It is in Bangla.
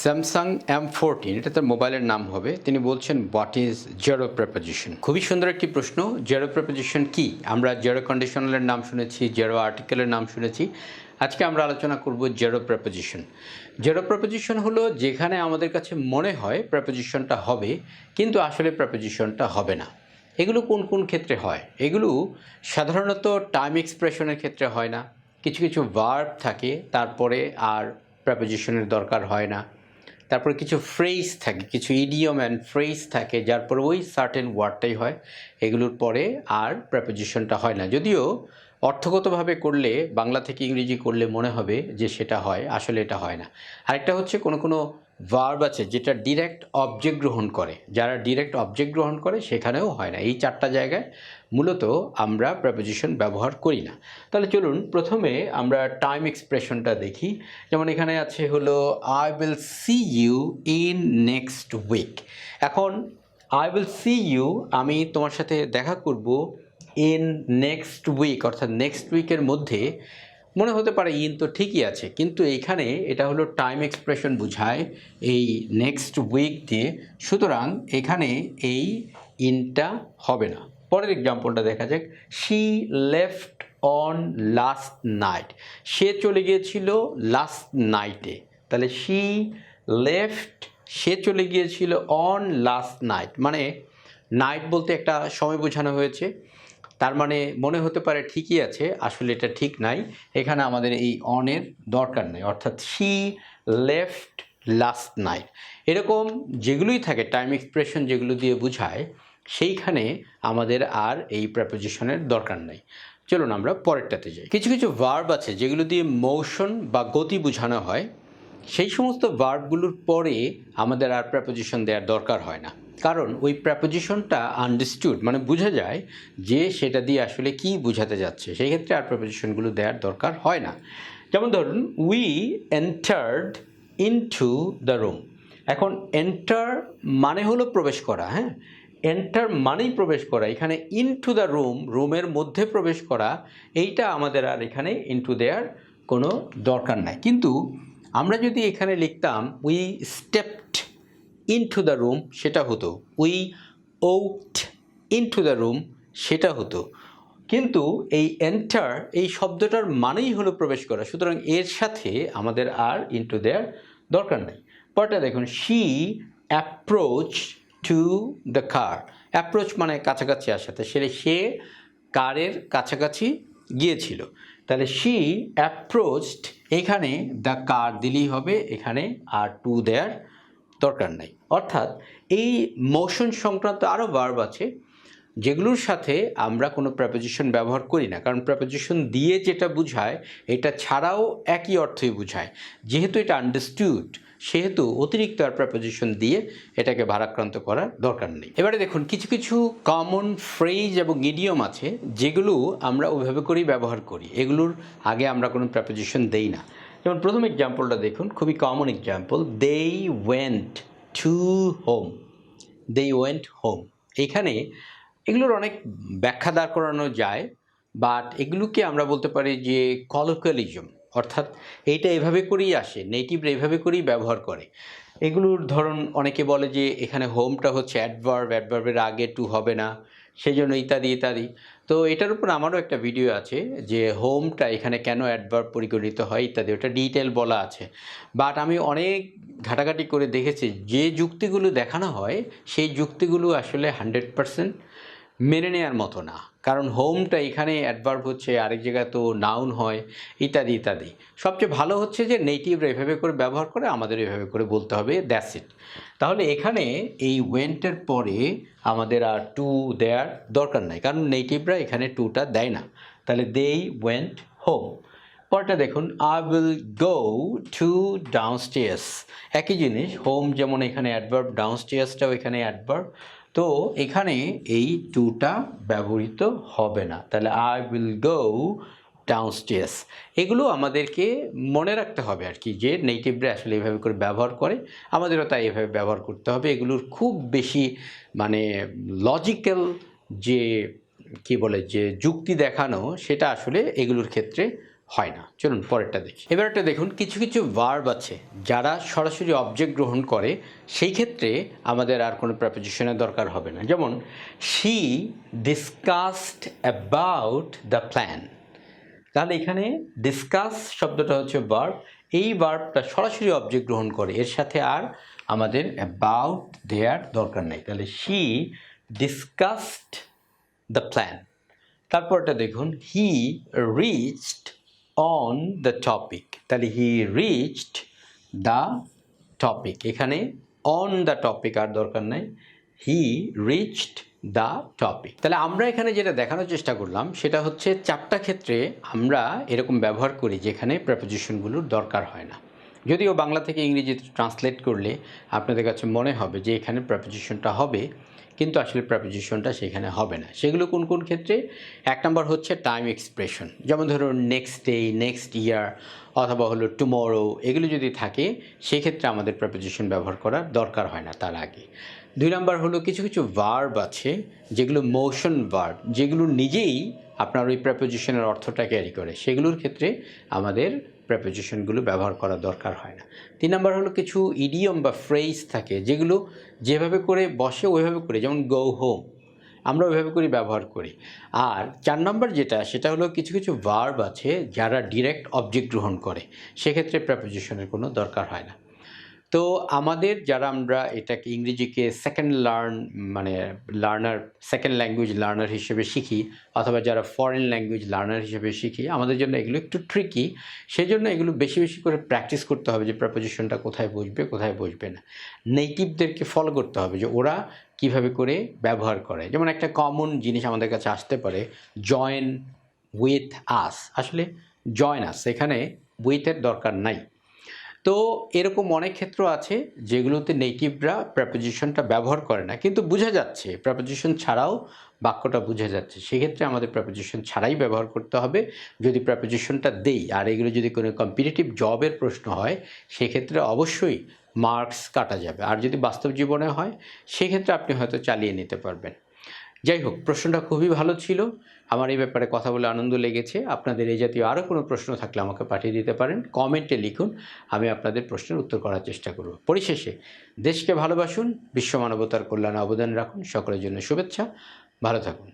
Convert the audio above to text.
স্যামসাং M14 এটা তার মোবাইলের নাম হবে। তিনি বলছেন হোয়াট ইজ জেরো প্রেপোজিশন। খুবই সুন্দর একটি প্রশ্ন। জেরো প্রেপোজিশন কি? আমরা জেরো কন্ডিশনালের নাম শুনেছি, জেরো আর্টিকেলের নাম শুনেছি। আজকে আমরা আলোচনা করব জেরো প্রেপোজিশন। জেরো প্রেপোজিশন হলো যেখানে আমাদের কাছে মনে হয় প্রেপোজিশনটা হবে কিন্তু আসলে প্রেপোজিশনটা হবে না। এগুলো কোন কোন ক্ষেত্রে হয়? এগুলো সাধারণত টাইম এক্সপ্রেশনের ক্ষেত্রে হয় না। কিছু কিছু ভার্ব থাকে তারপরে আর প্রেপোজিশনের দরকার হয় না। তারপরে কিছু ফ্রেজ থাকে, কিছু ইডিয়ম অ্যান্ড ফ্রেজ থাকে যার পরে ওই সার্টেন ওয়ার্ডটাই হয়, এগুলোর পরে আর প্রেপোজিশনটা হয় না। যদিও অর্থগতভাবে করলে, বাংলা থেকে ইংরেজি করলে মনে হবে যে সেটা হয়, আসলে এটা হয় না। আরেকটা হচ্ছে কোনো কোনো ভার্ব আছে যেটা ডিরেক্ট অবজেক্ট গ্রহণ করে, যারা ডিরেক্ট অবজেক্ট গ্রহণ করে সেখানেও হয় না। এই চারটা জায়গায় মূলত আমরা প্রেপোজিশন ব্যবহার করি না। তাহলে চলুন প্রথমে আমরা টাইম এক্সপ্রেশনটা দেখি। যেমন এখানে আছে হলো I will see you in next week. এখন আই উইল সি ইউ, আমি তোমার সাথে দেখা করব ইন নেক্সট উইক, অর্থাৎ নেক্সট উইকের মধ্যে। মনে হতে পারে ইন তো ঠিকই আছে, কিন্তু এইখানে এটা হলো টাইম এক্সপ্রেশন বোঝায় এই নেক্সট উইক দিয়ে, সুতরাং এখানে এই ইনটা হবে না। পরের এক্সাম্পলটা দেখা যাক। She left on last night. সে চলে গিয়েছিল লাস্ট নাইটে। তাহলে শি লেফট, সে চলে গিয়েছিল অন লাস্ট নাইট, মানে নাইট বলতে একটা সময় বোঝানো হয়েছে। তার মানে মনে হতে পারে ঠিকই আছে, আসলে এটা ঠিক নাই। এখানে আমাদের এই অনের দরকার নেই, অর্থাৎ শি লেফট লাস্ট নাইট। এরকম যেগুলোই থাকে টাইম এক্সপ্রেশন যেগুলো দিয়ে বোঝায়, সেইখানে আমাদের আর এই প্রেপোজিশনের দরকার নেই। চলুন আমরা পরেরটাতে যাই। কিছু কিছু ভার্ব আছে যেগুলো দিয়ে মোশন বা গতি বোঝানো হয়, সেই সমস্ত ভার্বগুলোর পরে আমাদের আর প্রেপোজিশন দেওয়ার দরকার হয় না, কারণ ওই প্রেপোজিশনটা আন্ডারস্টুড, মানে বোঝা যায় যে সেটা দিয়ে আসলে কি বোঝাতে যাচ্ছে, সেই ক্ষেত্রে আর প্রেপোজিশনগুলো দেওয়ার দরকার হয় না। যেমন ধরুন we entered into the room. এখন এন্টার মানে হলো প্রবেশ করা, হ্যাঁ, এন্টার মানেই প্রবেশ করা। এখানে ইনটু দ্য রুম, রুমের মধ্যে প্রবেশ করা, এইটা আমাদের আর এখানে ইনটু দেওয়ার কোনো দরকার নাই। কিন্তু আমরা যদি এখানে লিখতাম we stepped into the room, সেটা হতো। উই ওকড ইনটু দ্য রুম, সেটা হতো। কিন্তু এই এন্টার, এই শব্দটার মানেই হলো প্রবেশ করা, সুতরাং এর সাথে আমাদের আর ইনটু দেওয়ার দরকার নেই। পরটা দেখুন, she approach to the car. Approach মানে কাছাকাছি আসাতে, সে কারের কাছাকাছি গিয়েছিল। তাহলে শি অ্যাপ্রোচড, এখানে দ্য কার দিলেই হবে, এখানে আর টু দেয়ার দরকার নেই। অর্থাৎ এই মোশন সংক্রান্ত আরও ভার্ব আছে যেগুলোর সাথে আমরা কোনো প্রেপোজিশন ব্যবহার করি না, কারণ প্রেপোজিশন দিয়ে যেটা বোঝায় এটা ছাড়াও একই অর্থই বোঝায়। যেহেতু এটা আন্ডারস্টুড, সেহেতু অতিরিক্ত আর প্রেপোজিশন দিয়ে এটাকে ভারাক্রান্ত করার দরকার নেই। এবারে দেখুন কিছু কিছু কমন ফ্রেজ এবং ইডিয়ম আছে যেগুলো আমরা ওইভাবে করেই ব্যবহার করি, এগুলোর আগে আমরা কোনো প্রেপোজিশন দেই না। যেমন প্রথম এক্সাম্পলটা দেখুন, খুবই common example, they went to home. They went home, এইখানে এগুলোর অনেক ব্যাখ্যা দাঁড় করানো যায়, বাট এগুলোকে আমরা বলতে পারি যে কলোকিয়ালিজম, অর্থাৎ এইটা এভাবে করেই আসে, নেটিভরা এভাবে করেই ব্যবহার করে। এগুলোর ধরুন অনেকে বলে যে এখানে হোমটা হচ্ছে অ্যাডভার্ব, অ্যাডভার্বের আগে টু হবে না, সেই জন্য ইত্যাদি ইত্যাদি। তো এটার উপর আমারও একটা ভিডিও আছে যে হোমটা এখানে কেন অ্যাডভার্ব পরিগণিত হয় ইত্যাদি, ওটা ডিটেল বলা আছে। বাট আমি অনেক ঘাটাঘাটি করে দেখেছি যে যুক্তিগুলো দেখানো হয় সেই যুক্তিগুলো আসলে 100% মেনে নেওয়ার মতো না, কারণ হোমটা এখানে অ্যাডভার্ব হচ্ছে, আরেক জায়গায় তো নাউন হয়, ইত্যাদি ইত্যাদি। সবচেয়ে ভালো হচ্ছে যে নেটিভরা এভাবে করে ব্যবহার করে, আমাদের এভাবে করে বলতে হবে, দ্যাটস ইট। তাহলে এখানে এই ওয়েন্টের পরে আমাদের আর টু দেয়ার দরকার নাই, কারণ নেটিভরা এখানে টুটা দেয় না। তাহলে দে ওয়েন্ট হোম। পরটা দেখুন, I will go to downstairs. একই জিনিস, হোম যেমন এখানে অ্যাডভার্ব, ডাউনস্টেয়ার্সটাও এখানে অ্যাডভার্ব, তো এখানে এই টুটা ব্যবহৃত হবে না। তাহলে আই উইল গো ডাউনস্টেয়ার্স। এগুলো আমাদেরকে মনে রাখতে হবে আর কি, যে নেটিভরা আসলে এভাবে করে ব্যবহার করে, আমাদেরও তাই এভাবে ব্যবহার করতে হবে। এগুলোর খুব বেশি মানে লজিক্যাল যে কি বলে যে যুক্তি দেখানো, সেটা আসলে এগুলোর ক্ষেত্রে হয় না। চলুন পরেরটা দেখি। এবার একটা দেখুন, কিছু কিছু ভার্ব আছে যারা সরাসরি অবজেক্ট গ্রহণ করে, সেই ক্ষেত্রে আমাদের আর কোনো প্রেপোজিশনের দরকার হবে না। যেমন she discussed about the plan. তাহলে এখানে ডিসকাস শব্দটা হচ্ছে ভার্ব, এই ভার্বটা সরাসরি অবজেক্ট গ্রহণ করে, এর সাথে আর আমাদের অ্যাবাউট দেয়ার দরকার নেই। তাহলে শি ডিসকাসড দ্য প্ল্যান। তারপরটা দেখুন, he reached on the topic. তাহলে হি রিচড দ্য টপিক, এখানে অন দ্য টপিক আর দরকার নাই, হি রিচড দ্য টপিক। তাহলে আমরা এখানে যেটা দেখানোর চেষ্টা করলাম সেটা হচ্ছে 4টা ক্ষেত্রে আমরা এরকম ব্যবহার করি যেখানে প্রেপোজিশনগুলোর দরকার হয় না। যদিও বাংলা থেকে ইংরেজিতে ট্রান্সলেট করলে আপনাদের কাছে মনে হবে যে এখানে প্রেপোজিশনটা হবে, কিন্তু আসলে প্রেপোজিশনটা সেখানে হবে না। সেগুলো কোন কোন ক্ষেত্রে? 1 নম্বর হচ্ছে টাইম এক্সপ্রেশন, যেমন ধরুন নেক্সট ডে, নেক্সট ইয়ার অথবা হলো টুমরো, এগুলো যদি থাকে সেক্ষেত্রে আমাদের প্রেপোজিশন ব্যবহার করার দরকার হয় না তার আগে। 2 নম্বর হলো কিছু কিছু ভার্ব আছে যেগুলো মোশন ভার্ব, যেগুলো নিজেই আপনার ওই প্রেপোজিশনের অর্থটা ক্যারি করে, সেগুলোর ক্ষেত্রে আমাদের প্রেপোজিশনগুলো ব্যবহার করার দরকার হয় না। 3 নম্বর হলো কিছু ইডিয়ম বা ফ্রেজ থাকে যেগুলো যেভাবে করে বসে ওইভাবে করে, যেমন গো হোম, আমরা ওইভাবে করে ব্যবহার করি। আর 4 নম্বর যেটা, সেটা হলো কিছু কিছু ভার্ব আছে যারা ডিরেক্ট অবজেক্ট গ্রহণ করে, সেক্ষেত্রে প্রেপোজিশনের কোনো দরকার হয় না। তো আমাদের যারা আমরা এটাকে ইংরেজিকে সেকেন্ড ল্যাঙ্গুয়েজ লার্নার হিসেবে শিখি, অথবা যারা ফরেন ল্যাঙ্গুয়েজ লার্নার হিসেবে শিখি, আমাদের জন্য এগুলো একটু ট্রিকি। সেই জন্য এগুলো বেশি বেশি করে প্র্যাকটিস করতে হবে যে প্রেপোজিশনটা কোথায় বসবে, কোথায় বসবে না। নেটিভদেরকে ফলো করতে হবে যে ওরা কিভাবে করে ব্যবহার করে। যেমন একটা কমন জিনিস আমাদের কাছে আসতে পারে, জয়েন উইথ আস। আসলে জয়েন আস, এখানে উইথের দরকার নাই। তো এরকম অনেক ক্ষেত্র আছে যেগুলোতে নেটিভরা প্রেপোজিশনটা ব্যবহার করে না, কিন্তু বোঝা যাচ্ছে প্রেপোজিশন ছাড়াও বাক্যটা বোঝা যাচ্ছে, সেক্ষেত্রে আমাদের প্রেপোজিশন ছাড়াই ব্যবহার করতে হবে যদি প্রেপোজিশনটা দেই। আর এগুলো যদি কোনো কম্পিটিটিভ জবের প্রশ্ন হয় সেক্ষেত্রে অবশ্যই মার্কস কাটা যাবে, আর যদি বাস্তব জীবনে হয় সেক্ষেত্রে আপনি হয়তো চালিয়ে নিতে পারবেন। যাই হোক, প্রশ্নটা খুবই ভালো ছিল, আমার এই ব্যাপারে কথা বলে আনন্দ লেগেছে। আপনাদের এই জাতীয় আরও কোনো প্রশ্ন থাকলে আমাকে পাঠিয়ে দিতে পারেন, কমেন্টে লিখুন, আমি আপনাদের প্রশ্নের উত্তর করার চেষ্টা করব। পরিশেষে দেশকে ভালোবাসুন, বিশ্ব মানবতার কল্যাণে অবদান রাখুন, সকলের জন্য শুভেচ্ছা, ভালো থাকুন।